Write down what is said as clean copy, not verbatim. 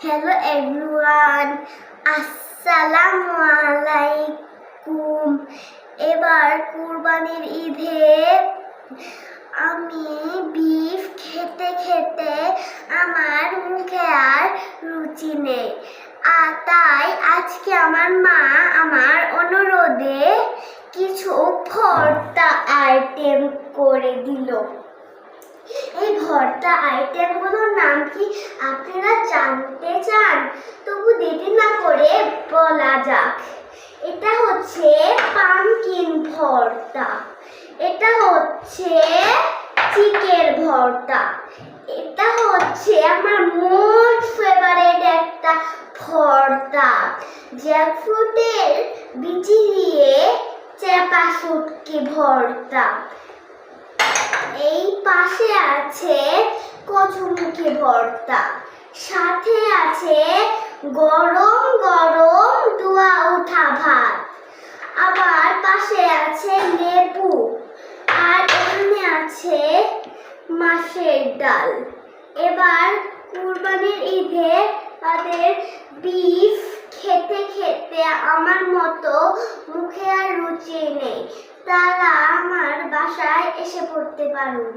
Hello everyone, আসসালামু আলাইকুম। এবার কুরবানির ঈদে আমি বিফ খেতে খেতে আমার মুখে আর রুচি নেই। তাই আজকে আমার মা আমার অনুরোধে কিছু ভর্তা আইটেম করে দিল। এই ভর্তা আইটেমগুলোর নাম কি আপনারা জানতে চান? তবু দেরি না করে বলা যাক। এটা হচ্ছে পামকিন ভর্তা, এটা হচ্ছে চিকেন ভর্তা, এটা হচ্ছে আমার মোস্ট ফেভারিট একটা ভর্তা, জ্যাকফ্রুটের বিচি দিয়ে চেপা শুটকি ভর্তা। এই পাশে আছে কচুমুখী ভর্তা, সাথে আছে গরম গরম ধোয়া ওঠা ভাত, আবার পাশে আছে লেবু, আর এখানে আছে মাছের ডাল। এবার কুরবানির ঈদে তাদের বিফ খেতে খেতে আমার মতো মুখে আর রুচি নেই, তারা আমার বাসায় এসে পড়তে পারুন।